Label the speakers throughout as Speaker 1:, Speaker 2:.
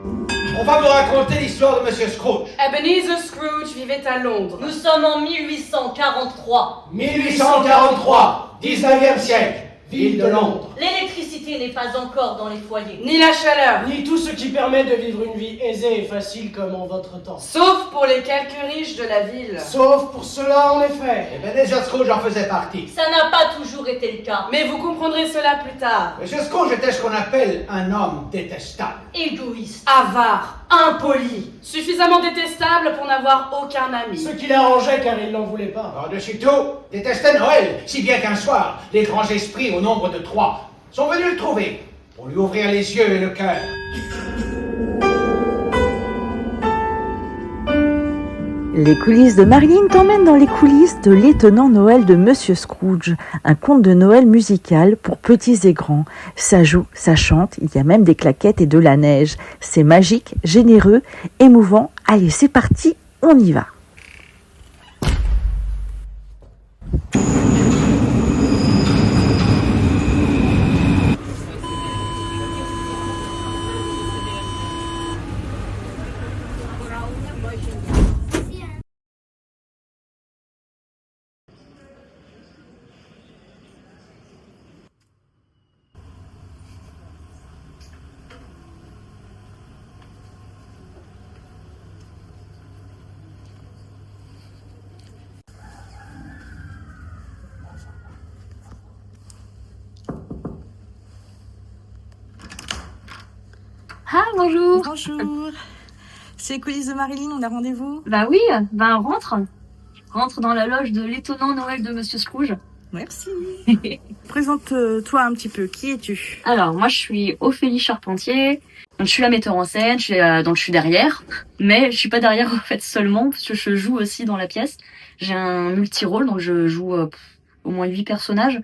Speaker 1: On va vous raconter l'histoire de Monsieur Scrooge.
Speaker 2: Ebenezer Scrooge vivait à Londres.
Speaker 3: Nous sommes en 1843.
Speaker 1: 1843, 19e siècle, ville de Londres.
Speaker 3: L'électricité n'est pas encore dans les foyers.
Speaker 2: Ni la chaleur.
Speaker 4: Ni tout ce qui permet de vivre une vie aisée et facile comme en votre temps.
Speaker 2: Sauf pour les quelques riches de la ville.
Speaker 4: Sauf pour cela, en effet.
Speaker 1: Ebenezer Scrooge en faisait partie.
Speaker 3: Ça n'a pas toujours été le cas.
Speaker 2: Mais vous comprendrez cela plus tard.
Speaker 1: Monsieur Scrooge était ce qu'on appelle un homme détestable.
Speaker 3: Égoïste.
Speaker 2: Avare, impoli, suffisamment détestable pour n'avoir aucun ami.
Speaker 4: Ce qui l'arrangeait car il n'en voulait pas.
Speaker 1: Par-dessus tout, détestait Noël, si bien qu'un soir, les grands esprits au nombre de 3 sont venus le trouver pour lui ouvrir les yeux et le cœur.
Speaker 5: Les coulisses de Marilyn t'emmènent dans les coulisses de l'étonnant Noël de Monsieur Scrooge, un conte de Noël musical pour petits et grands. Ça joue, ça chante, il y a même des claquettes et de la neige. C'est magique, généreux, émouvant. Allez, c'est parti, on y va.
Speaker 6: Ah, bonjour.
Speaker 7: Bonjour. C'est les coulisses de Marilyn, on a rendez-vous?
Speaker 6: Bah oui, rentre. Rentre dans la loge de l'étonnant Noël de Monsieur Scrooge.
Speaker 7: Merci. Présente-toi un petit peu, qui es-tu?
Speaker 6: Alors, moi je suis Ophélie Charpentier. Donc, je suis la metteur en scène, donc je suis derrière. Mais je suis pas derrière en fait seulement, parce que je joue aussi dans la pièce. J'ai un multi-rôle, donc je joue au moins 8 personnages.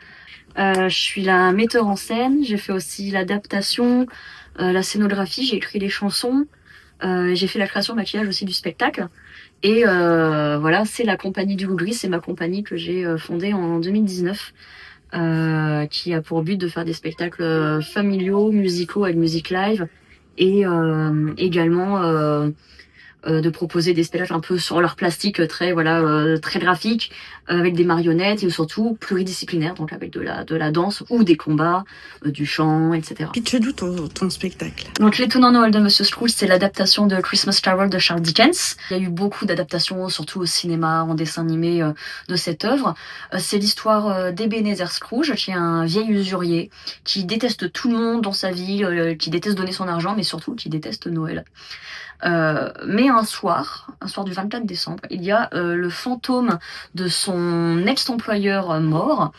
Speaker 6: Je suis la metteur en scène, j'ai fait aussi l'adaptation, la scénographie, j'ai écrit les chansons, j'ai fait la création de maquillage aussi du spectacle. Et voilà, c'est la compagnie du Loup Gris, c'est ma compagnie que j'ai fondée en 2019, qui a pour but de faire des spectacles familiaux, musicaux avec musique live, et également de proposer des spectacles un peu sur leur plastique très très graphiques, avec des marionnettes et surtout pluridisciplinaires, donc avec de la danse ou des combats, du chant, etc.
Speaker 7: Pitch d'où ton spectacle?
Speaker 6: Donc l'étonnant Noël de Monsieur Scrooge, c'est l'adaptation de Christmas Carol de Charles Dickens. Il y a eu beaucoup d'adaptations, surtout au cinéma, en dessin animé, de cette œuvre. C'est l'histoire d'Ebenezer Scrooge, qui est un vieil usurier, qui déteste tout le monde dans sa vie, qui déteste donner son argent, mais surtout qui déteste Noël. Mais un soir du 24 décembre, il y a le fantôme de son ex-employeur mort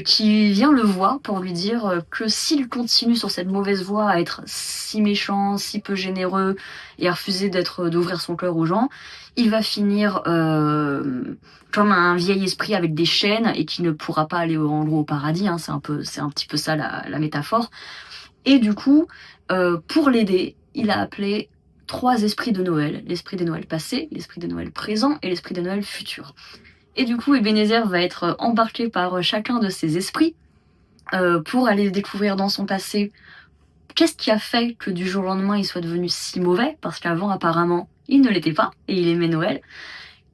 Speaker 6: qui vient le voir pour lui dire que s'il continue sur cette mauvaise voie à être si méchant, si peu généreux et à refuser d'ouvrir son cœur aux gens, il va finir comme un vieil esprit avec des chaînes et qui ne pourra pas aller en gros au paradis, hein, c'est un petit peu ça la métaphore. Et du coup, pour l'aider, il a appelé 3 esprits de Noël, l'esprit des Noëls passés, l'esprit des Noëls présents et l'esprit des Noëls futurs. Et du coup, Ebenezer va être embarqué par chacun de ces esprits pour aller découvrir dans son passé qu'est-ce qui a fait que du jour au lendemain il soit devenu si mauvais, parce qu'avant apparemment il ne l'était pas et il aimait Noël.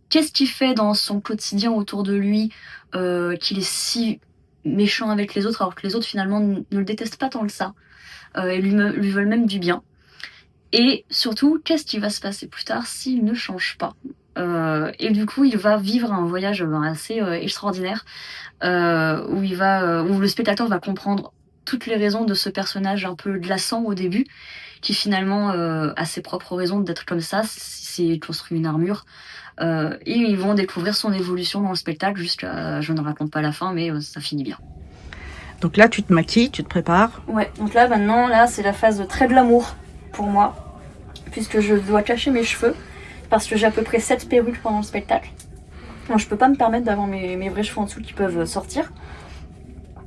Speaker 6: Qu'est-ce qui fait dans son quotidien autour de lui qu'il est si méchant avec les autres alors que les autres finalement ne le détestent pas tant que ça et lui veulent même du bien. Et surtout, qu'est-ce qui va se passer plus tard s'il ne change pas? Et du coup, il va vivre un voyage assez extraordinaire où le spectateur va comprendre toutes les raisons de ce personnage un peu glaçant au début, qui finalement a ses propres raisons d'être comme ça, c'est construit une armure. Et ils vont découvrir son évolution dans le spectacle jusqu'à, je ne raconte pas la fin, mais ça finit bien.
Speaker 7: Donc là, tu te maquilles, tu te prépares.
Speaker 6: Ouais, donc là, maintenant, c'est la phase très de l'amour pour moi, puisque je dois cacher mes cheveux, parce que j'ai à peu près 7 perruques pendant le spectacle. Moi, je peux pas me permettre d'avoir mes vrais cheveux en dessous qui peuvent sortir.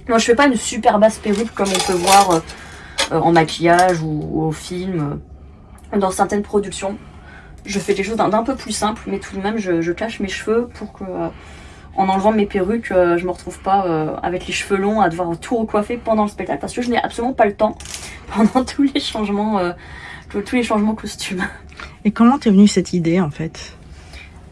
Speaker 6: Moi, je fais pas une super basse perruque comme on peut voir en maquillage ou au film, dans certaines productions. Je fais quelque chose d'un peu plus simple, mais tout de même, je cache mes cheveux pour que, en enlevant mes perruques, je me retrouve pas avec les cheveux longs à devoir tout recoiffer pendant le spectacle, parce que je n'ai absolument pas le temps pendant tous les changements tous les changements costumes.
Speaker 7: Et comment t'es venue cette idée en fait?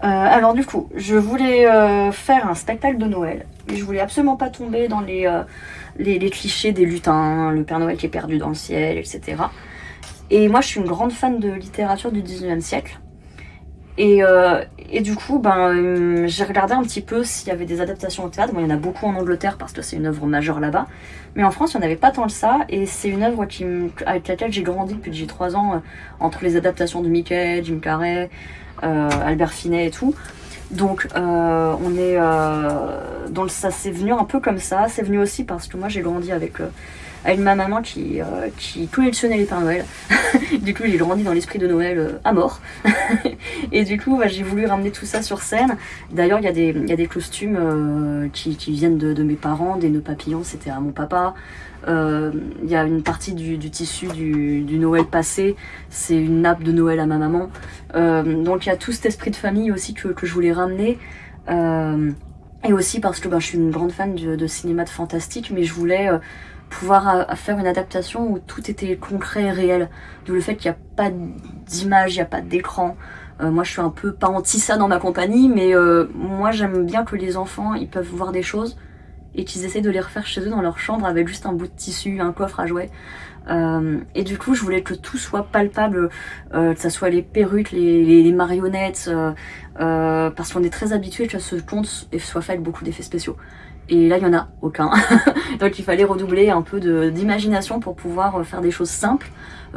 Speaker 6: Alors du coup, je voulais faire un spectacle de Noël, mais je voulais absolument pas tomber dans les clichés des lutins, le Père Noël qui est perdu dans le ciel, etc. Et moi, je suis une grande fan de littérature du 19e siècle. Et du coup, j'ai regardé un petit peu s'il y avait des adaptations au théâtre. Bon, il y en a beaucoup en Angleterre parce que c'est une œuvre majeure là-bas. Mais en France, il n'y en avait pas tant que ça. Et c'est une œuvre avec laquelle j'ai grandi depuis que j'ai 3 ans, entre les adaptations de Mickey, Jim Carrey, Albert Finet et tout. Donc, donc ça c'est venu un peu comme ça. C'est venu aussi parce que moi j'ai grandi avec ma maman qui collectionnait les Pères Noël. Du coup, j'ai grandi dans l'esprit de Noël à mort. Et du coup, j'ai voulu ramener tout ça sur scène. D'ailleurs, il y a des costumes qui viennent de mes parents, des nœuds papillons, c'était à mon papa. Il y a une partie du tissu du Noël passé, c'est une nappe de Noël à ma maman. Donc il y a tout cet esprit de famille aussi que je voulais ramener. Et aussi parce que je suis une grande fan de cinéma de fantastique, mais je voulais pouvoir faire une adaptation où tout était concret et réel. D'où le fait qu'il n'y a pas d'image, il n'y a pas d'écran. Moi je suis un peu pas anti ça dans ma compagnie, mais moi j'aime bien que les enfants ils peuvent voir des choses et qu'ils essaient de les refaire chez eux dans leur chambre avec juste un bout de tissu, un coffre à jouets. Et du coup je voulais que tout soit palpable, que ça soit les perruques, les marionnettes, parce qu'on est très habitué que ce conte soit fait avec beaucoup d'effets spéciaux. Et là il n'y en a aucun. Donc il fallait redoubler un peu d'imagination pour pouvoir faire des choses simples,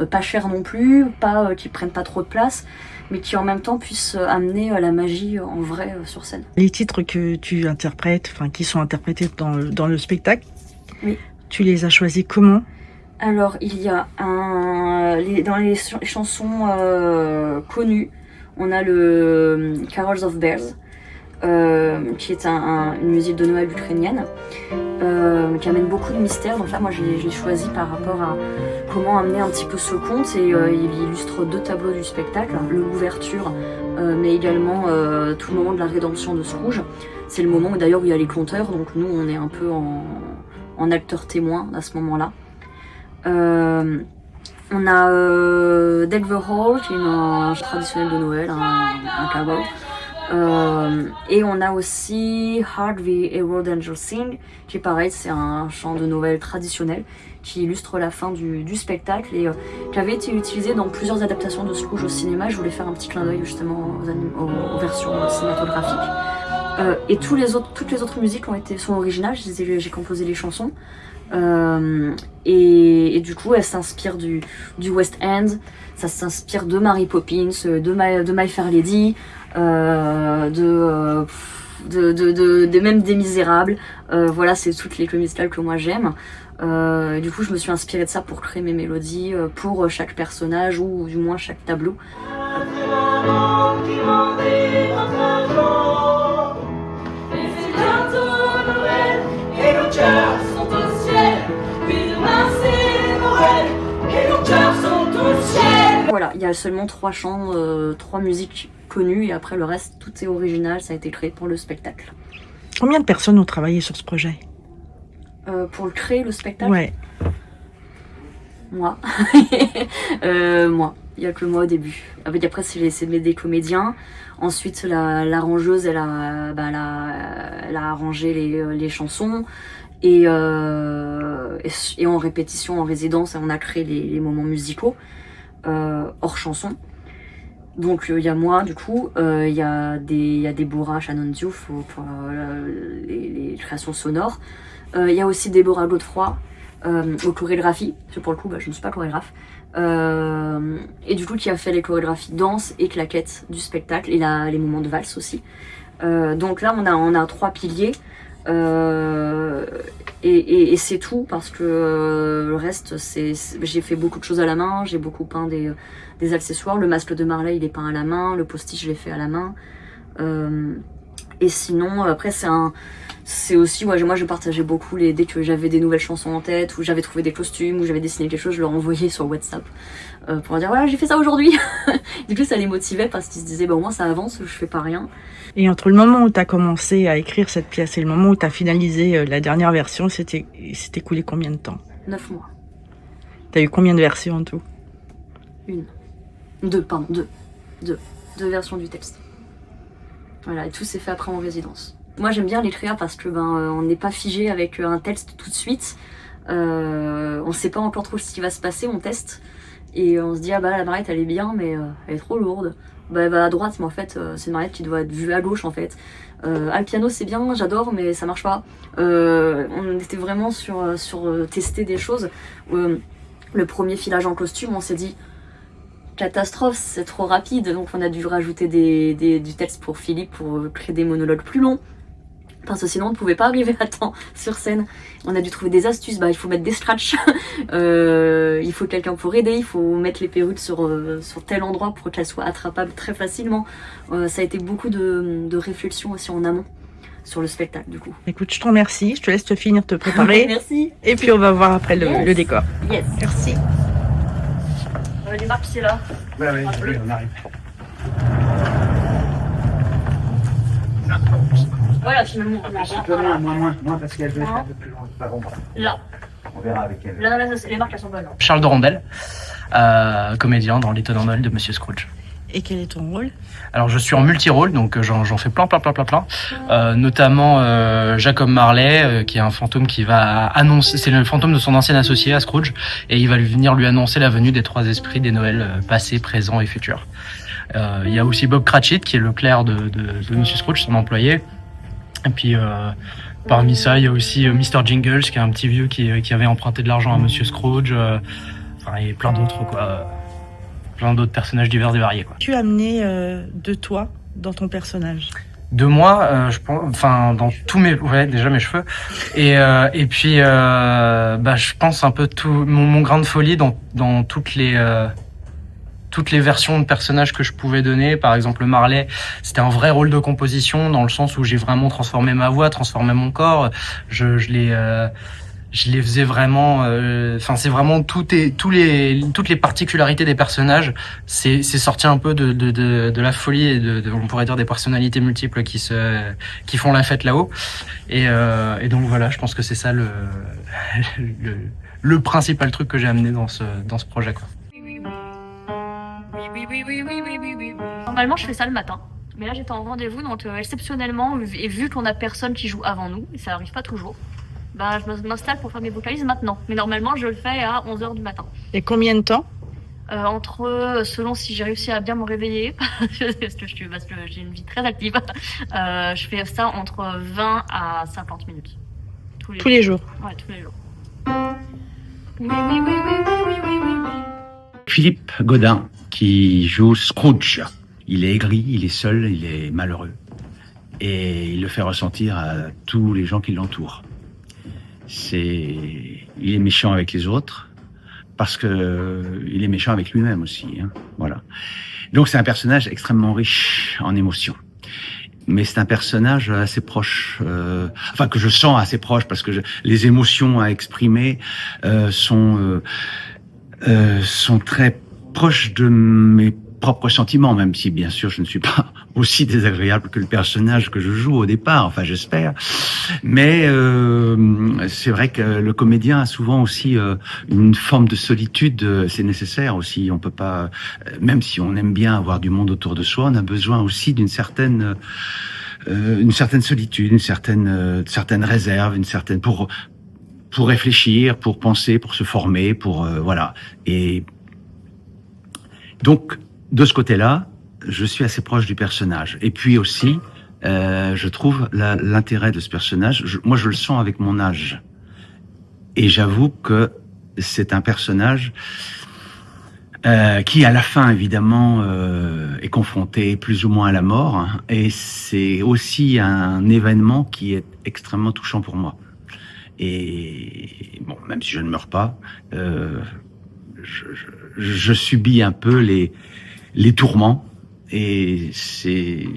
Speaker 6: pas chères non plus, pas qui prennent pas trop de place, mais qui en même temps puissent amener la magie en vrai sur scène.
Speaker 7: Les titres que tu interprètes, qui sont interprétés dans le spectacle,
Speaker 6: oui.
Speaker 7: Tu les as choisis comment?
Speaker 6: Alors il y a dans les chansons connues, on a le Carols of Bells, qui est une musique de Noël ukrainienne, qui amène beaucoup de mystère. Donc là moi je l'ai choisi par rapport à comment amener un petit peu ce conte, et il illustre 2 tableaux du spectacle, l'ouverture mais également tout le moment de la rédemption de Scrooge. C'est le moment où d'ailleurs où il y a les conteurs, donc nous on est un peu en acteur témoin à ce moment là. On a Deck the Hall qui est un chant traditionnel de Noël, un cowboy. Et on a aussi Hark the Herald Angels Sing, qui est pareil, c'est un chant de Noël traditionnel qui illustre la fin du spectacle et qui avait été utilisé dans plusieurs adaptations de Scrooge au cinéma. Je voulais faire un petit clin d'œil justement aux versions cinématographiques. Et toutes les autres musiques sont originales, j'ai composé les chansons. Et du coup, elles s'inspirent du West End, ça s'inspire de Mary Poppins, de My Fair Lady, même des Misérables. Voilà, c'est toutes les musicales que moi j'aime. Du coup, je me suis inspirée de ça pour créer mes mélodies pour chaque personnage ou du moins chaque tableau. Voilà, il y a seulement 3 chants, 3 musiques connues et après le reste, tout est original, ça a été créé pour le spectacle.
Speaker 7: Combien de personnes ont travaillé sur ce projet?
Speaker 6: Pour créer le spectacle?
Speaker 7: Ouais.
Speaker 6: Moi. Moi. Il n'y a que moi au début. Après, c'est des comédiens. Ensuite, l'arrangeuse, elle a arrangé les chansons. Et en répétition, en résidence, on a créé les moments musicaux hors chanson. Donc il y a moi, du coup, il y a Deborah Shannon Diouf pour les créations sonores. Il y a aussi Déborah Godefroy aux chorégraphies, parce que pour le coup, je ne suis pas chorégraphe. Et du coup, qui a fait les chorégraphies danse et claquettes du spectacle, et les moments de valse aussi. Donc là, on a 3 piliers. Et c'est tout, parce que le reste, j'ai fait beaucoup de choses à la main, j'ai beaucoup peint des accessoires. Le masque de Marley, il est peint à la main, le post-it, je l'ai fait à la main. Et sinon, après, c'est aussi, moi je partageais beaucoup dès que j'avais des nouvelles chansons en tête, ou j'avais trouvé des costumes, ou j'avais dessiné quelque chose, je leur envoyais sur WhatsApp pour leur dire voilà, j'ai fait ça aujourd'hui. Du coup, ça les motivait parce qu'ils se disaient au moins ça avance, je fais pas rien.
Speaker 7: Et entre le moment où tu as commencé à écrire cette pièce et le moment où tu as finalisé la dernière version, c'était écoulé combien de temps?
Speaker 6: 9 mois.
Speaker 7: Tu as eu combien de versions en tout?
Speaker 6: 1. Deux versions du texte. Voilà, et tout s'est fait après en résidence. Moi j'aime bien l'écrire parce que on n'est pas figé avec un texte tout de suite. On sait pas encore trop ce qui va se passer, on teste. Et on se dit, ah bah la mariette elle est bien, mais elle est trop lourde. Bah elle va à droite, mais en fait c'est une mariette qui doit être vue à gauche en fait. Le piano c'est bien, j'adore, mais ça marche pas. On était vraiment sur tester des choses. Le premier filage en costume, on s'est dit, catastrophe, c'est trop rapide, donc on a dû rajouter du texte pour Philippe pour créer des monologues plus longs. Parce que sinon on ne pouvait pas arriver à temps sur scène. On a dû trouver des astuces, il faut mettre des scratchs, il faut quelqu'un pour aider, il faut mettre les perruques sur tel endroit pour qu'elles soient attrapables très facilement. Ça a été beaucoup de réflexion aussi en amont sur le spectacle du coup.
Speaker 7: Écoute, je te remercie, je te laisse te finir te préparer.
Speaker 6: Merci.
Speaker 7: Et puis on va voir après le décor.
Speaker 6: Yes.
Speaker 7: Merci.
Speaker 6: On va démarrer, c'est là.
Speaker 1: Oui, on arrive.
Speaker 6: Voilà, finalement.
Speaker 1: Moins, parce qu'elle veut être un peu plus loin. Pas bon.
Speaker 6: Là.
Speaker 1: On verra avec elle.
Speaker 6: Là, les marques, elles sont bonnes.
Speaker 8: Charles de Rondel, comédien dans L'étonnant Noël de Monsieur Scrooge.
Speaker 7: Et quel est ton rôle?
Speaker 8: Alors je suis en multi-rôle, donc j'en fais plein. Notamment Jacob Marley, qui est un fantôme qui va annoncer, c'est le fantôme de son ancien associé à Scrooge, et il va venir lui annoncer la venue des trois esprits des Noëls passés, présents et futurs. Il y a aussi Bob Cratchit, qui est le clerc de Monsieur Scrooge, son employé. Et puis parmi ça, il y a aussi Mr. Jingles, qui est un petit vieux qui avait emprunté de l'argent à Monsieur Scrooge, et plein d'autres quoi. Plein d'autres personnages divers et variés quoi.
Speaker 7: Tu as amené de toi dans ton personnage?
Speaker 8: De moi, je pense, dans tous mes cheveux, et puis je pense un peu tout mon grain de folie dans toutes les versions de personnages que je pouvais donner. Par exemple, Marley, c'était un vrai rôle de composition dans le sens où j'ai vraiment transformé ma voix, transformé mon corps. Je les faisais vraiment. C'est vraiment toutes les particularités des personnages. C'est sorti un peu de la folie et on pourrait dire des personnalités multiples qui font la fête là-haut. Et donc voilà, je pense que c'est ça le principal truc que j'ai amené dans ce projet quoi.
Speaker 6: Oui. Normalement, je fais ça le matin. Mais là, j'étais en rendez-vous, donc exceptionnellement, et vu qu'on a personne qui joue avant nous, et ça arrive pas toujours, je m'installe pour faire mes vocalises maintenant. Mais normalement, je le fais à 11h du matin.
Speaker 7: Et combien de temps?
Speaker 6: Selon si j'ai réussi à bien me réveiller, parce que j'ai une vie très active, je fais ça entre 20 à 50 minutes.
Speaker 7: Tous les jours?
Speaker 6: Ouais, tous les jours. Oui.
Speaker 9: Philippe Godin, qui joue Scrooge. Il est aigri, il est seul, il est malheureux. Et il le fait ressentir à tous les gens qui l'entourent. Il est méchant avec les autres, parce que il est méchant avec lui-même aussi. Voilà. Donc c'est un personnage extrêmement riche en émotions. Mais c'est un personnage assez proche, que je sens assez proche, parce que les émotions à exprimer sont très proches de mes propres sentiments, même si bien sûr je ne suis pas aussi désagréable que le personnage que je joue au départ, j'espère. Mais c'est vrai que le comédien a souvent aussi une forme de solitude, c'est nécessaire aussi. On peut pas, même si on aime bien avoir du monde autour de soi, on a besoin aussi d'une certaine solitude, une certaine réserve, pour réfléchir, pour penser, pour se former, voilà. Et donc, de ce côté-là, je suis assez proche du personnage. Et puis aussi, je trouve l'intérêt de ce personnage. Moi, je le sens avec mon âge. Et j'avoue que c'est un personnage qui, à la fin, évidemment, est confronté plus ou moins à la mort. Et c'est aussi un événement qui est extrêmement touchant pour moi. Et bon, même si je ne meurs pas, je subis un peu les tourments, et c'est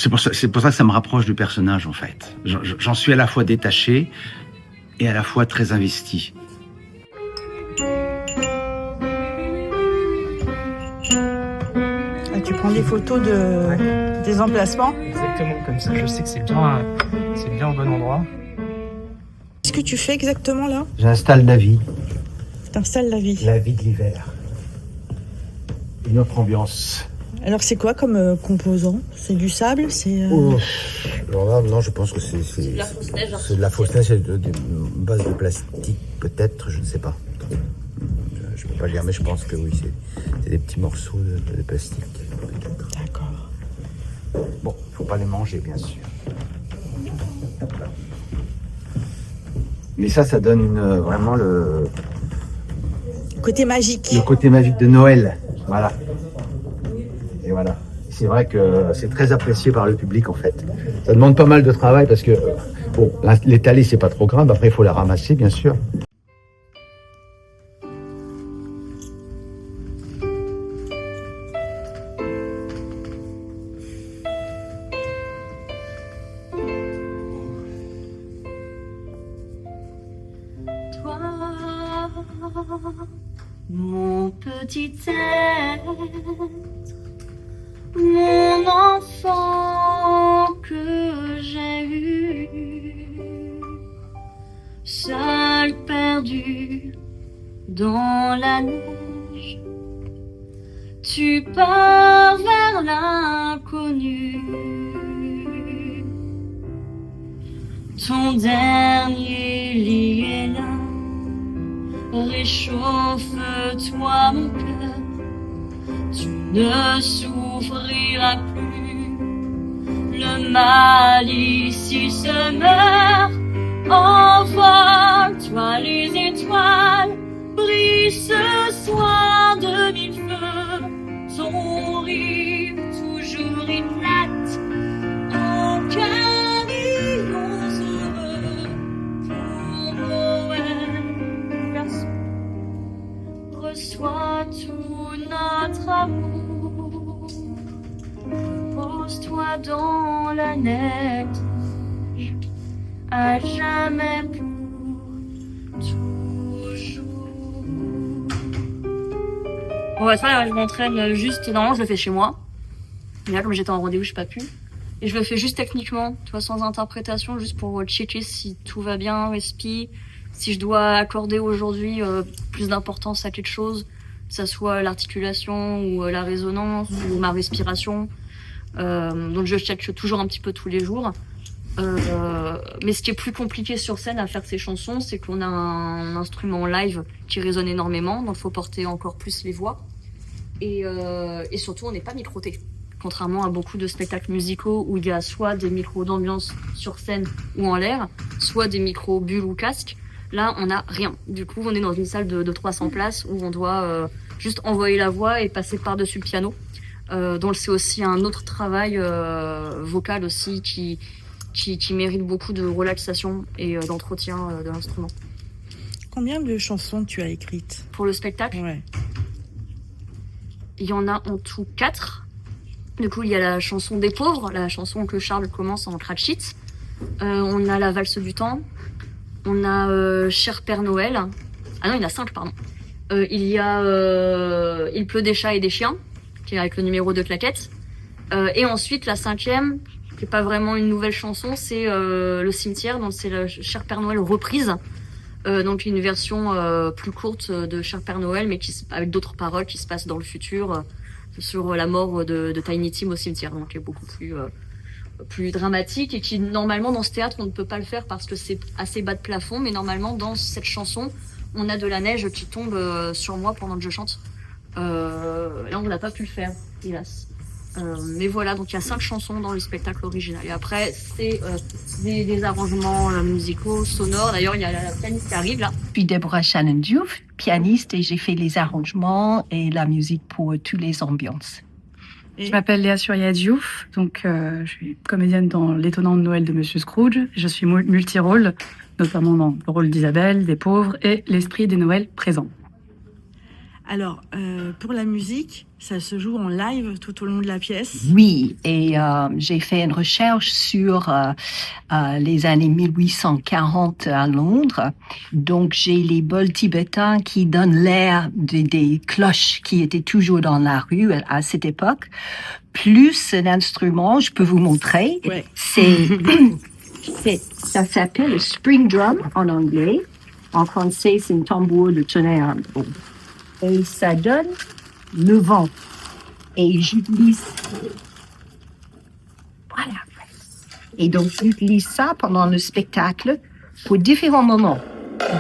Speaker 9: pour ça que ça me rapproche du personnage en fait. J'en suis à la fois détaché et à la fois très investi.
Speaker 7: Tu prends des photos des emplacements?
Speaker 8: Exactement, comme ça je sais que c'est bien au bon endroit.
Speaker 7: Qu'est-ce que tu fais exactement là?
Speaker 1: J'installe la vie.
Speaker 7: T'installes la vie.
Speaker 1: La vie de l'hiver.
Speaker 9: une autre ambiance.
Speaker 7: Alors c'est quoi comme composant? C'est du sable?
Speaker 10: Alors là, non, je pense que c'est
Speaker 3: de la fausse neige.
Speaker 10: c'est de la fausse neige, c'est de base de plastique, peut-être, je ne sais pas. Je ne peux pas le dire, mais je pense que oui, c'est des petits morceaux de plastique, peut-être.
Speaker 7: D'accord.
Speaker 9: Bon, faut pas les manger, bien sûr. Mais ça donne vraiment le
Speaker 7: Côté magique.
Speaker 9: côté magique de Noël. Voilà. Et voilà. C'est vrai que c'est très apprécié par le public, en fait. Ça demande pas mal de travail parce que, bon, l'étaler, c'est pas trop grave. Après, il faut la ramasser, bien sûr.
Speaker 6: Toi, mon petit être, mon enfant que j'ai eu, seul perdu dans la neige, tu pars vers l'inconnu. Ton dernier lit est là, réchauffe-toi mon cœur, tu ne souffriras plus, le mal ici se meurt. Envole-toi, les étoiles brillent ce soir de mille feux, ton rire toujours éclate en carillons heureux pour Noël. Garçon, reçois tout notre amour, pose-toi dans la neige, à jamais pour toujours. Bon bah ça, je m'entraîne juste, normalement je le fais chez moi. Mais là comme j'étais en rendez-vous, je n'ai pas pu. Et je le fais juste techniquement, tu vois, sans interprétation, juste pour checker si tout va bien, respi, si je dois accorder aujourd'hui plus d'importance à quelque chose, que ça soit l'articulation ou la résonance ou ma respiration. Donc je check toujours un petit peu tous les jours. Mais ce qui est plus compliqué sur scène à faire ces chansons, c'est qu'on a un instrument live qui résonne énormément, donc il faut porter encore plus les voix. Et surtout, on n'est pas microté. Contrairement à beaucoup de spectacles musicaux où il y a soit des micros d'ambiance sur scène ou en l'air, soit des micros bulles ou casques. Là, on n'a rien. Du coup, on est dans une salle de 300 places où on doit juste envoyer la voix et passer par-dessus le piano. Donc c'est aussi un autre travail vocal aussi qui mérite beaucoup de relaxation et d'entretien de l'instrument.
Speaker 7: Combien de chansons tu as écrites?
Speaker 6: Pour le spectacle,
Speaker 7: Ouais.
Speaker 6: il y en a en tout 4. Du coup, il y a la chanson des pauvres, la chanson que Charles commence en crash sheet. On a la valse du temps. On a Cher Père Noël. Ah non, il y en a 5, pardon. Il y a Il pleut des chats et des chiens, qui est avec le numéro de claquettes. Et ensuite, la 5e, qui n'est pas vraiment une nouvelle chanson, c'est Le cimetière, donc c'est le Cher Père Noël reprise. Donc une version plus courte de Cher Père Noël, mais avec d'autres paroles qui se passent dans le futur, sur la mort de Tiny Tim au cimetière, donc qui est beaucoup plus dramatique et qui normalement dans ce théâtre on ne peut pas le faire parce que c'est assez bas de plafond, mais normalement dans cette chanson on a de la neige qui tombe sur moi pendant que je chante. Là on n'a pas pu le faire, hélas. Mais voilà, donc il y a 5 chansons dans le spectacle original. Et après, c'est des arrangements musicaux, sonores. D'ailleurs, il y a la pianiste qui arrive là.
Speaker 11: Je suis Deborah Shannon Diouf, pianiste, et j'ai fait les arrangements et la musique pour toutes les ambiances.
Speaker 12: Je m'appelle Léa Surya Diouf, donc je suis comédienne dans L'étonnant Noël de Monsieur Scrooge. Je suis multi-rôle, notamment dans le rôle d'Isabelle, des pauvres et l'esprit des Noëls présents.
Speaker 7: Alors, pour la musique, ça se joue en live tout au long de la pièce?
Speaker 11: Oui, et j'ai fait une recherche sur les années 1840 à Londres. Donc, j'ai les bols tibétains qui donnent l'air des cloches qui étaient toujours dans la rue à cette époque. Plus un instrument, je peux vous montrer.
Speaker 7: Ouais.
Speaker 11: Ça s'appelle le spring drum en anglais. En français, c'est un tambour de tonnerre. Et ça donne le vent. Et j'utilise... Voilà. Et donc, j'utilise ça pendant le spectacle pour différents moments. Au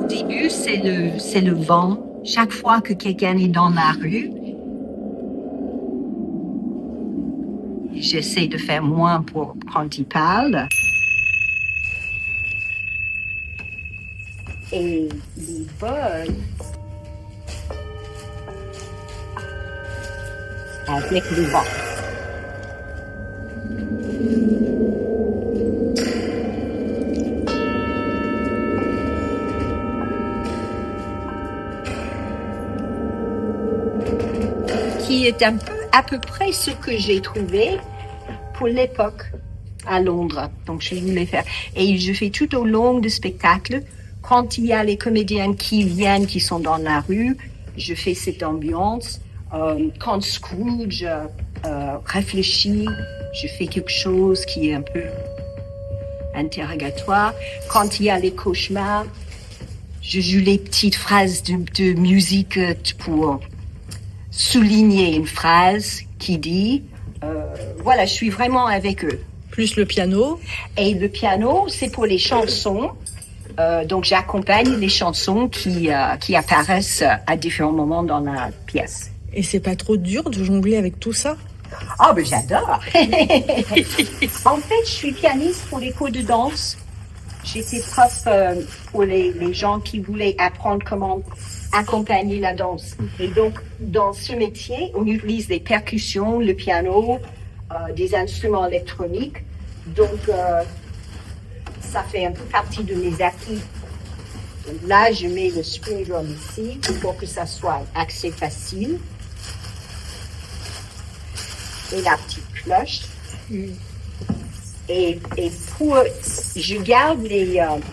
Speaker 11: début, c'est le vent. Chaque fois que quelqu'un est dans la rue, j'essaie de faire moins pour quand il parle. Et les bols avec le vent. Qui est à peu près ce que j'ai trouvé pour l'époque à Londres. Donc, je voulais faire. Et je fais tout au long du spectacle. Quand il y a les comédiens qui viennent, qui sont dans la rue, je fais cette ambiance. Quand Scrooge réfléchit, je fais quelque chose qui est un peu interrogatoire. Quand il y a les cauchemars, je joue les petites phrases de musique pour souligner une phrase qui dit voilà, je suis vraiment avec eux.
Speaker 7: Plus le piano.
Speaker 11: Et le piano, c'est pour les chansons. Donc, j'accompagne les chansons qui apparaissent à différents moments dans la pièce.
Speaker 7: Et c'est pas trop dur de jongler avec tout ça?
Speaker 11: Ah, ben j'adore. En fait, je suis pianiste pour les cours de danse. J'étais prof pour les gens qui voulaient apprendre comment accompagner la danse. Et donc, dans ce métier, on utilise les percussions, le piano, des instruments électroniques. Donc, ça fait un peu partie de mes acquis. Donc là, je mets le spring drum ici pour que ça soit assez facile. Et la petite cloche. Et pour, je garde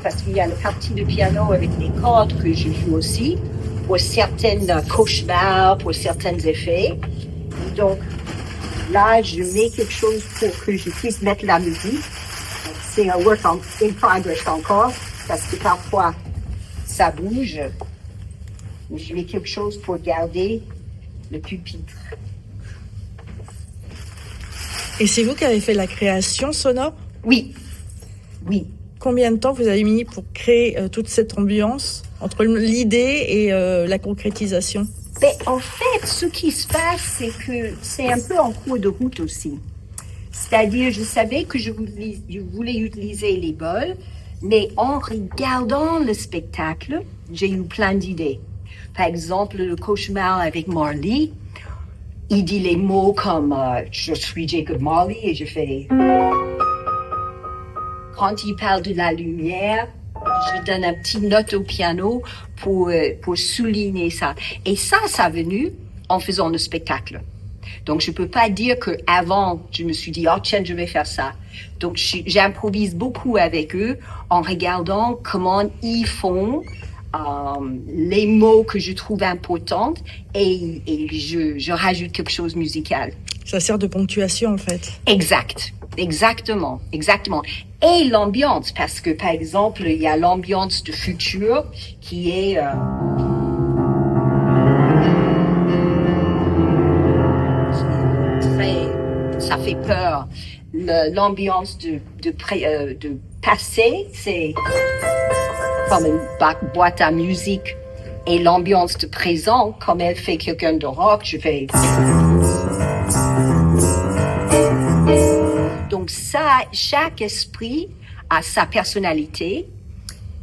Speaker 11: parce qu'il y a une partie de piano avec les cordes que je joue aussi, pour certaines cauchemars, pour certains effets. Et donc, là, je mets quelque chose pour que je puisse mettre la musique. C'est un work in progress encore, parce que parfois, ça bouge. Je mets quelque chose pour garder le pupitre.
Speaker 7: Et c'est vous qui avez fait la création sonore?
Speaker 11: Oui. Oui.
Speaker 7: Combien de temps vous avez mis pour créer toute cette ambiance entre l'idée et la concrétisation?
Speaker 11: Ben, en fait, ce qui se passe, c'est que c'est un peu en cours de route aussi. C'est-à-dire, je savais que je voulais utiliser les bols, mais en regardant le spectacle, j'ai eu plein d'idées. Par exemple, le cauchemar avec Marley, il dit les mots comme je suis Jacob Marley et je fais. Quand il parle de la lumière, je donne un petit note au piano pour souligner ça. Et ça est venu en faisant le spectacle. Donc, je peux pas dire que avant je me suis dit, oh tiens, je vais faire ça. Donc, j'improvise beaucoup avec eux en regardant comment ils font les mots que je trouve importants et je rajoute quelque chose de musical.
Speaker 7: Ça sert de ponctuation, en fait.
Speaker 11: Exact. Exactement. Et l'ambiance, parce que, par exemple, il y a l'ambiance de futur qui est... ça fait peur. L'ambiance de passé, c'est comme une boîte à musique. Et l'ambiance de présent, comme elle fait quelqu'un de rock, je fais... Donc ça, chaque esprit a sa personnalité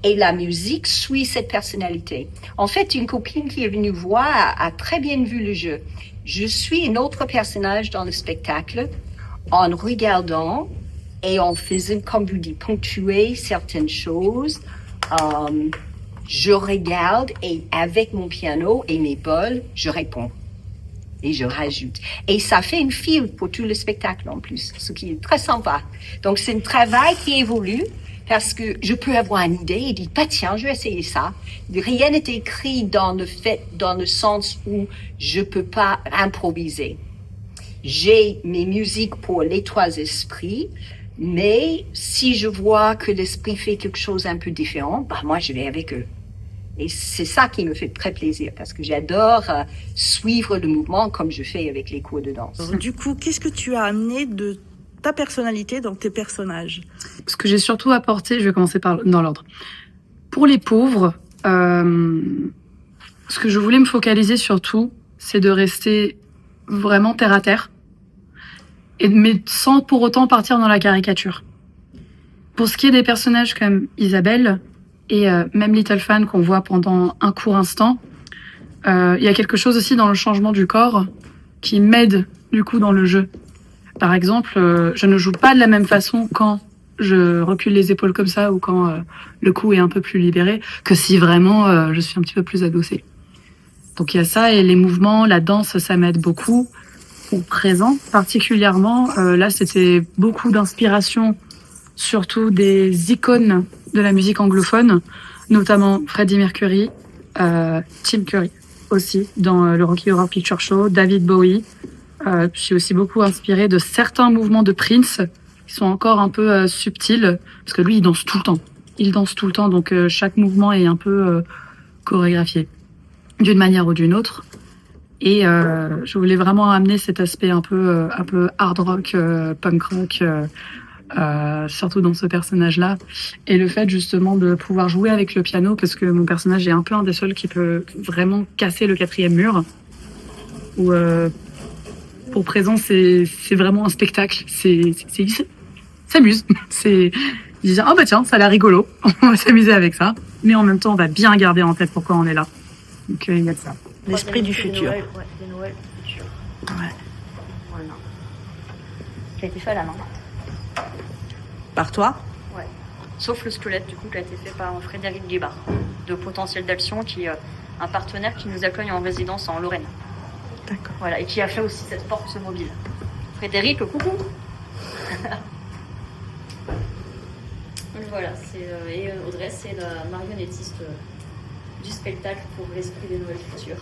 Speaker 11: et la musique suit cette personnalité. En fait, une copine qui est venue voir a très bien vu le jeu. Je suis un autre personnage dans le spectacle en regardant et en faisant, comme vous dites, ponctuer certaines choses. Je regarde et avec mon piano et mes bols, je réponds. Et je rajoute. Et ça fait une file pour tout le spectacle en plus, ce qui est très sympa. Donc c'est un travail qui évolue parce que je peux avoir une idée et dire, bah tiens, je vais essayer ça. Rien n'est écrit dans le sens où je peux pas improviser. J'ai mes musiques pour les trois esprits, mais si je vois que l'esprit fait quelque chose un peu différent, bah moi je vais avec eux. Et c'est ça qui me fait très plaisir, parce que j'adore suivre le mouvement comme je fais avec les cours de danse.
Speaker 7: Du coup, qu'est-ce que tu as amené de ta personnalité dans tes personnages?
Speaker 12: Ce que j'ai surtout apporté, je vais commencer dans l'ordre. Pour les pauvres, ce que je voulais me focaliser surtout, c'est de rester vraiment terre à terre, mais sans pour autant partir dans la caricature. Pour ce qui est des personnages comme Isabelle et même Little Fan qu'on voit pendant un court instant, il y a quelque chose aussi dans le changement du corps qui m'aide du coup dans le jeu. Par exemple, je ne joue pas de la même façon quand je recule les épaules comme ça ou quand le cou est un peu plus libéré que si vraiment je suis un petit peu plus adossée. Donc il y a ça, et les mouvements, la danse, ça m'aide beaucoup. Au présent, particulièrement, là c'était beaucoup d'inspiration, surtout des icônes de la musique anglophone, notamment Freddie Mercury, Tim Curry aussi dans le Rocky Horror Picture Show, David Bowie. Je suis aussi beaucoup inspirée de certains mouvements de Prince qui sont encore un peu subtils, parce que lui il danse tout le temps. Il danse tout le temps, donc chaque mouvement est un peu chorégraphié d'une manière ou d'une autre. Et je voulais vraiment amener cet aspect un peu hard rock, punk rock, surtout dans ce personnage-là. Et le fait justement de pouvoir jouer avec le piano, parce que mon personnage est un peu un des seuls qui peut vraiment casser le 4e mur. Où pour présent c'est vraiment un spectacle. Il s'amuse. Il dit oh bah tiens, ça a l'air rigolo, on va s'amuser avec ça. Mais en même temps, on va bien garder en tête pourquoi on est là. Donc il y a de ça.
Speaker 7: L'esprit du futur.
Speaker 6: Des Noëls futurs.
Speaker 7: Ouais.
Speaker 6: Voilà. Qui a été fait à la main.
Speaker 7: Par toi?
Speaker 6: Ouais. Sauf le squelette, du coup, qui a été fait par Frédéric Guébard, de Potentiel d'Action, qui est un partenaire qui nous accueille en résidence en Lorraine.
Speaker 7: D'accord.
Speaker 6: Voilà, et qui a fait aussi cette porte mobile. Frédéric, coucou. Donc voilà, et Audrey, c'est la marionnettiste du spectacle pour l'esprit des Noëls futurs.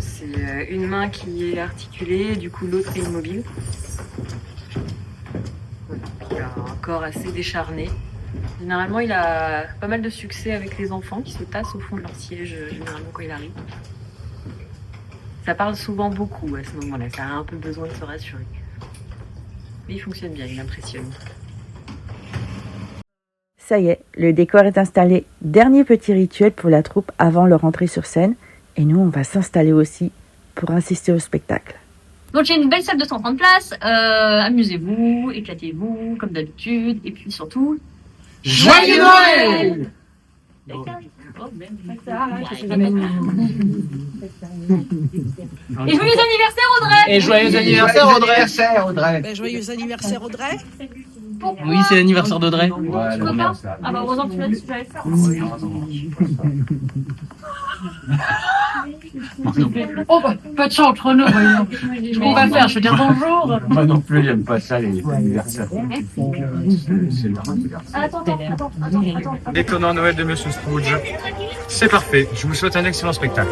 Speaker 6: C'est une main qui est articulée, du coup l'autre est immobile. Voilà. Il a un corps assez décharné. Généralement, il a pas mal de succès avec les enfants qui se tassent au fond de leur siège, généralement quand il arrive. Ça parle souvent beaucoup à ce moment-là, ça a un peu besoin de se rassurer. Mais il fonctionne bien, il impressionne.
Speaker 5: Ça y est, le décor est installé. Dernier petit rituel pour la troupe avant leur entrée sur scène. Et nous, on va s'installer aussi pour assister au spectacle.
Speaker 6: Donc il y a une belle salle de 130 places, amusez-vous, éclatez-vous comme d'habitude, et puis surtout...
Speaker 1: Joyeux Noël!
Speaker 3: Et joyeux anniversaire Audrey!
Speaker 4: Et joyeux anniversaire Audrey!
Speaker 7: Ben, joyeux anniversaire Audrey!
Speaker 4: Oui, c'est l'anniversaire d'Audrey.
Speaker 3: Ah bah heureusement que tu l'as dit, tu l'avais fait.
Speaker 12: Oh bah, pas de chance entre nous, voyons. On va faire, je veux dire bonjour.
Speaker 9: Moi non plus, j'aime pas ça, les anniversaires.
Speaker 3: Attends.
Speaker 8: L'étonnant Noël de Monsieur Scrooge. C'est parfait. Je vous souhaite un excellent spectacle.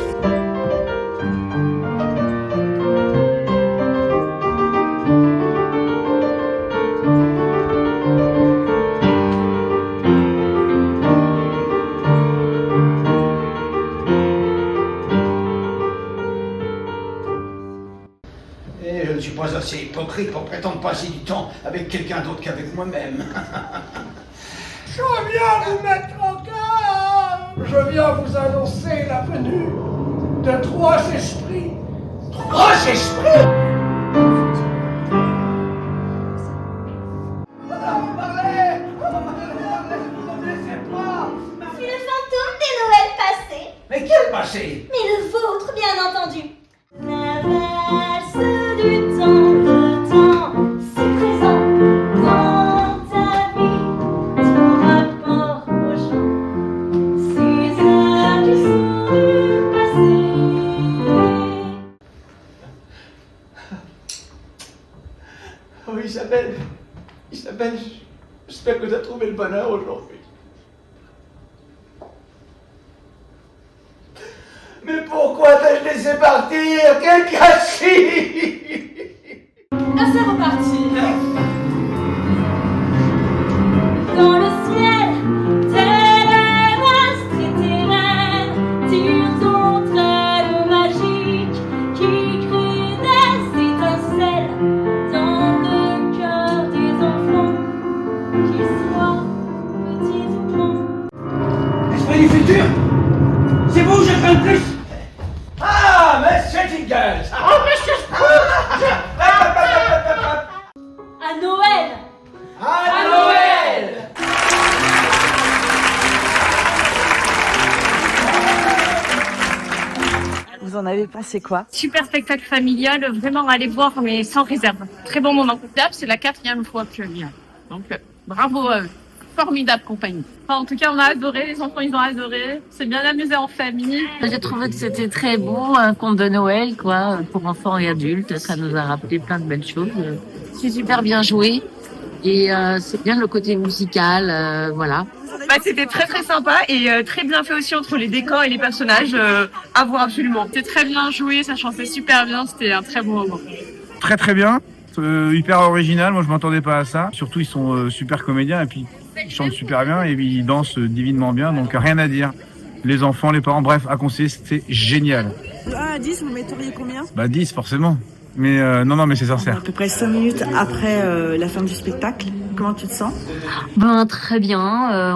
Speaker 1: Et je ne suis pas assez hypocrite pour prétendre passer du temps avec quelqu'un d'autre qu'avec moi-même. Je viens vous mettre en garde. Je viens vous annoncer la venue de 3 esprits. 3 esprits?
Speaker 13: C'est le fantôme des Noëls passés.
Speaker 1: Mais quel passé?
Speaker 13: Mais le vôtre, bien entendu. La valse du temps, le temps, c'est présent dans ta vie. Ton rapport au chant, ces heures qui sont du passé.
Speaker 1: Oh Isabelle, j'espère que tu as trouvé le bonheur aujourd'hui. Mais pourquoi t'ai-je laissé partir? Quel gâchis!
Speaker 2: Ah, c'est reparti.
Speaker 13: Dans le ciel, tel un
Speaker 1: c'est Jingles.
Speaker 13: Oh, Monsieur Scrooge! À Noël!
Speaker 1: À Noël!
Speaker 5: Vous en avez pensé quoi?
Speaker 3: Super spectacle familial, vraiment à aller voir, mais sans réserve. Très bon moment. C'est la 4e fois que je viens. Donc, bravo à eux. Formidable compagnie. Enfin, en tout cas, on a adoré, les enfants, ils ont adoré. C'est bien amusé en famille.
Speaker 14: J'ai trouvé que c'était très beau, un conte de Noël, quoi, pour enfants et adultes. Ça nous a rappelé plein de belles choses. C'est super bien joué. Et c'est bien le côté musical, voilà.
Speaker 12: Bah, c'était très très sympa et très bien fait aussi entre les décors et les personnages. À voir absolument. C'était très bien joué, ça chantait super bien, c'était un très bon moment.
Speaker 15: Très très bien, hyper original, moi je m'attendais pas à ça. Surtout ils sont super comédiens et puis ils chantent super bien et ils dansent divinement bien, donc rien à dire. Les enfants, les parents, bref, à conseiller, c'était génial.
Speaker 7: De 1 à 10, vous metteriez combien?
Speaker 15: 10 forcément, mais non mais c'est sincère.
Speaker 7: À peu près 5 minutes après la fin du spectacle, comment tu te sens?
Speaker 6: Très bien,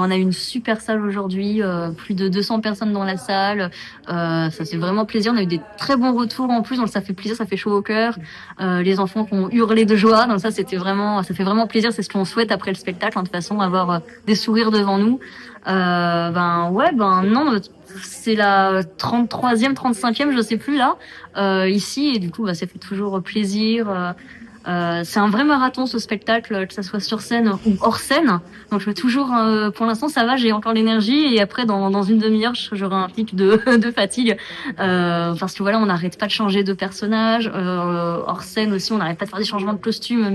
Speaker 6: on a eu une super salle aujourd'hui, plus de 200 personnes dans la salle, ça fait vraiment plaisir, on a eu des très bons retours en plus, donc ça fait plaisir, ça fait chaud au cœur, les enfants qui ont hurlé de joie, donc ça fait vraiment plaisir, c'est ce qu'on souhaite après le spectacle, de toute façon, avoir des sourires devant nous. Non, c'est la 33e, 35e, je sais plus là, ici, et du coup, ça fait toujours plaisir. C'est un vrai marathon ce spectacle, que ça soit sur scène ou hors scène. Donc je fais toujours, pour l'instant ça va, j'ai encore l'énergie et après dans une demi-heure j'aurai un pic de fatigue parce que voilà, on n'arrête pas de changer de personnage. Hors scène aussi, on n'arrête pas de faire des changements de costume,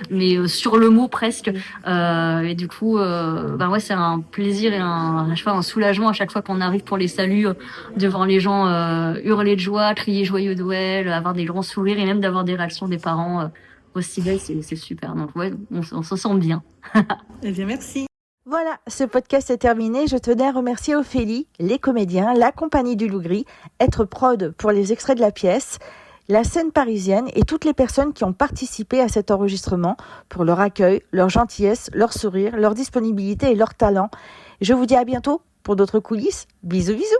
Speaker 6: mais sur le mot presque. Et du coup, c'est un plaisir et un soulagement à chaque fois qu'on arrive pour les saluts devant les gens, hurler de joie, crier joyeux Noël, avoir des grands sourires et même d'avoir des réactions des parents. Aussi belle, c'est super. Donc on se sent bien.
Speaker 7: Eh bien, merci.
Speaker 5: Voilà, ce podcast est terminé. Je tenais à remercier Ophélie, les comédiens, la compagnie du Lougri, Être Prod pour les extraits de la pièce, la scène parisienne et toutes les personnes qui ont participé à cet enregistrement pour leur accueil, leur gentillesse, leur sourire, leur disponibilité et leur talent. Je vous dis à bientôt pour d'autres coulisses. Bisous, bisous.